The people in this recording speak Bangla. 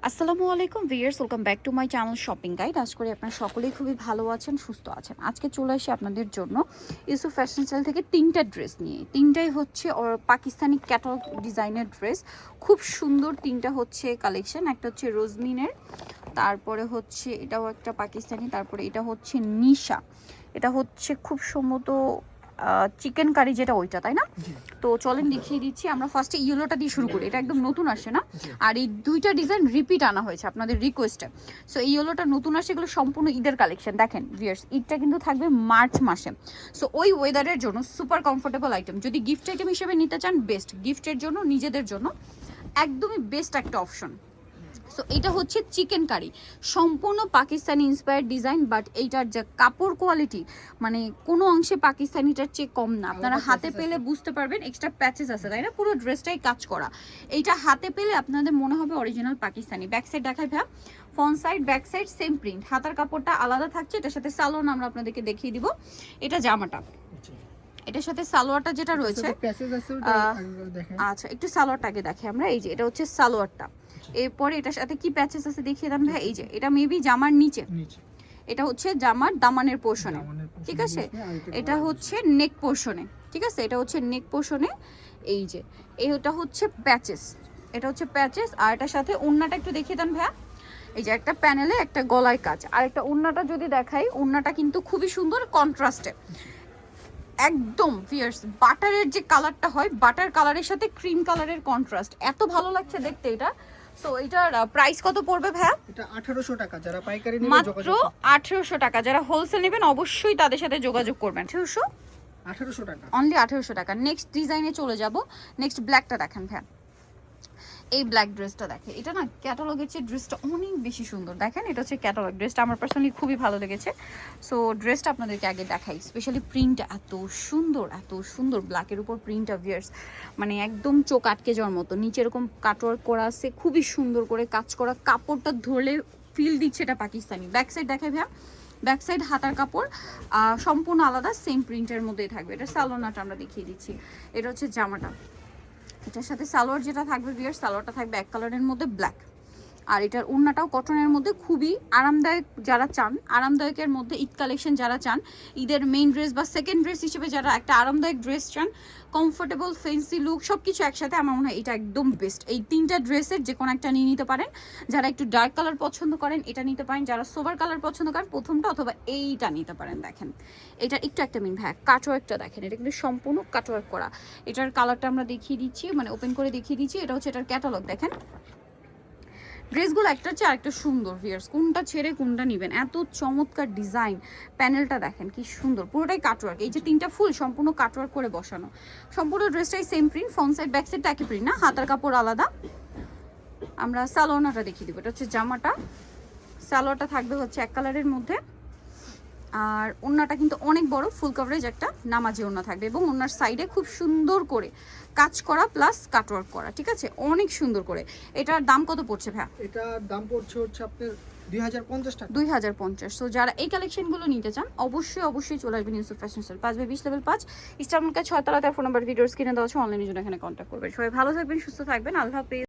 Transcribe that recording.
আসসালামু আলাইকুম viewers, welcome back to my channel shopping guide. আশা করি আপনারা সকলেই খুবই ভালো আছেন, সুস্থ আছেন। আজকে চলে আসি আপনাদের জন্য ইউসুফ ফ্যাশন স্টাইল থেকে তিনটা ড্রেস নিয়ে। তিনটাই হচ্ছে পাকিস্তানি ক্যাটালগ ডিজাইনের ড্রেস, খুব সুন্দর। তিনটা হচ্ছে কালেকশন, একটা হচ্ছে রোজমিনের, তারপরে হচ্ছে এটাও একটা পাকিস্তানি, তারপরে এটা হচ্ছে নিশা। এটা হচ্ছে খুব সম্ভবত চিকেন কারি, যেটা ওইটা, তাই না? তো চলেন দেখিয়ে দিচ্ছি। আমরা ফার্স্টে ইয়েলোটা দিয়ে শুরু করি, এটা একদম নতুন আসে না, আর এই দুইটা ডিজাইন রিপিট আনা হয়েছে আপনাদের রিকোয়েস্টে। সো এই ইয়েলোটা নতুন আসে, এগুলো সম্পূর্ণ ঈদের কালেকশন। দেখেন ভিউয়ার্স, ঈদটা কিন্তু থাকবে মার্চ মাসে। সো ওই ওয়েদারের জন্য সুপার কমফোর্টেবল আইটেম। যদি গিফট আইটেম হিসেবে নিতে চান, বেস্ট। গিফটের জন্য, নিজেদের জন্য একদমই বেস্ট একটা অপশন। সো এটা হচ্ছে চিকেন কারি, সম্পূর্ণ পাকিস্তানি ইন্সপায়ার্ড ডিজাইন, বাট এইটার যে কাপড় কোয়ালিটি, মানে কোনো অংশে পাকিস্তানিটার চেয়ে কম না। আপনারা হাতে পেলে বুঝতে পারবেন, এক্সট্রা প্যাচেস আছে, তাই না? পুরো ড্রেসটাই কাজ করা। এইটা হাতে পেলে আপনাদের মনে হবে অরিজিনাল পাকিস্তানি। ব্যাক সাইড দেখাই ভাইয়া, front side back side same print, হাতার কাপড়টা আলাদা থাকছে। এটার সাথে সালোয়ার আমরা আপনাদেরকে দেখিয়ে দিব। এটা জামাটা, এটার সাথে সালোয়ারটা যেটা রয়েছে, আচ্ছা একটু সালোয়ারটাকে দেখে আমরা। এই যে এটা হচ্ছে সালোয়ারটা, এরপরে এটার সাথে কি প্যাচেস আছে দেখিয়ে দাম ভাই। এই যে এটা মেবি জামার নিচে, এটা হচ্ছে জামার দামানের পোর্শনে, ঠিক আছে? এটা হচ্ছে নেক পোর্শনে, ঠিক আছে? এটা হচ্ছে নেক পোর্শনে। এই যে এটা হচ্ছে প্যাচেস, এটা হচ্ছে প্যাচেস। আর এটার সাথে ওড়নাটা একটু দেখিয়ে দেন ভাইয়া। এই যে একটা প্যানেলে একটা গলায় কাজ, আর একটা ওড়নাটা যদি দেখাই, ওড়নাটা কিন্তু খুবই সুন্দর কন্ট্রাস্টে, একদম ফিয়ার্স। বাটারের যে কালারটা হয়, বাটার কালারের সাথে ক্রিম কালারের কন্ট্রাস্ট, এত ভালো লাগছে দেখতে এটা। সো এটার প্রাইস কত পড়বে ভাইয়া? এটা 1800 টাকা। যারা পাইকারি নেবেন মাত্র 1800 টাকা। যারা হোলসেল নেবেন অবশ্যই তাদের সাথে যোগাযোগ করবেন। 1800 টাকা, অনলি 1800 টাকা। নেক্সট ডিজাইনে চলে যাব। নেক্সট ব্ল্যাকটা দেখেন ভাইয়া, এই ব্ল্যাক ড্রেসটা দেখে, এটা না ক্যাটালগের চেয়ে ড্রেসটা অনেক বেশি সুন্দর। দেখেন এটা হচ্ছে ক্যাটালগ ড্রেসটা, আমার পার্সোনালি খুবই ভালো লেগেছে। সো ড্রেসটা আপনাদেরকে আগে দেখাই, স্পেশালি প্রিন্টটা এত সুন্দর, এত সুন্দর। ব্ল্যাকের উপর প্রিন্টটা ভিয়ার্স, মানে একদম চোখ আটকে যাওয়ার মতো। নিচে এরকম কাটওয়ার্ক করা আছে, খুবই সুন্দর করে কাজ করা। কাপড়টা ধরলে ফিল দিচ্ছে এটা পাকিস্তানি। ব্যাক সাইড দেখাই ভাইয়া, ব্যাক সাইড হাতার কাপড় সম্পূর্ণ আলাদা, সেম প্রিন্টের মধ্যেই থাকবে। এটা সালোয়ারটা আমরা দেখিয়ে দিচ্ছি। এটা হচ্ছে জামাটা, এটার সাথে সালোয়ার যেটা থাকবে ভিউয়ার্স, সালোয়ারটা থাকবে এক কালারের মধ্যে ব্ল্যাক। আর এটার ওড়নাটাও কটনের মধ্যে, খুবই আরামদায়ক। যারা চান আরামদায়কের মধ্যে ঈদ কালেকশন, যারা চান ঈদের মেইন ড্রেস বা সেকেন্ড ড্রেস হিসেবে, যারা একটা আরামদায়ক ড্রেস চান, কমফোর্টেবল ফেন্সি লুক, সব কিছু একসাথে, আমার মনে হয় এটা একদম বেস্ট। এই তিনটা ড্রেসের যে কোনো একটা নিয়ে নিতে পারেন। যারা একটু ডার্ক কালার পছন্দ করেন এটা নিতে পারেন, যারা সোবার কালার পছন্দ করেন প্রথমটা, অথবা এইটা নিতে পারেন। দেখেন এটা একটু একটা মিন ভাই, কাটওয়ার্কটা দেখেন, এটা কিন্তু সম্পূর্ণ কাটওয়ার্ক করা। এটার কালারটা আমরা দেখিয়ে দিচ্ছি, মানে ওপেন করে দেখিয়ে দিচ্ছি। এটা হচ্ছে এটার ক্যাটালগ। দেখেন ড্রেসগুলো একটা চেয়ে আরেকটা সুন্দর ভিয়ার্স, কোনটা ছেড়ে কোনটা নেবেন, এত চমৎকার ডিজাইন। প্যানেলটা দেখেন কি সুন্দর, পুরোটাই কাটওয়ার্ক। এই যে তিনটা ফুল সম্পূর্ণ কাটওয়ার্ক করে বসানো। সম্পূর্ণ ড্রেসটাই same print, front side back side একই প্রিন্ট না, হাতার কাপড় আলাদা। আমরা সালোয়ারটা দেখিয়ে দিব। এটা হচ্ছে জামাটা, সালোয়ারটা থাকবে হচ্ছে এক কালারের মধ্যে। আর ওড়নাটা কিন্তু অনেক বড়, ফুল কভারেজ একটা নামাজি ওড়না থাকবে, এবং ওড়নার সাইডে খুব সুন্দর করে কাজ করা প্লাস কাটওয়ার্ক করা, ঠিক আছে? অনেক সুন্দর করে। এটার দাম কত পড়ছে ভাইয়া? এটার দাম পড়ছে হচ্ছে আপনার 2050 টাকা। 2050। সো যারা এই কালেকশনগুলো নিতে চান অবশ্যই চলে আসবেন Yusuf fashion style, 5/20 level 5 eastern market 6 তলাতে। ফোন নাম্বার ভিডিওস কিনে দেওয়া আছে, অনলাইনে জন্য এখানে কন্ট্যাক্ট করবেন। সবাই ভালো থাকবেন, সুস্থ থাকবেন, আল্লাহ হাফেজ।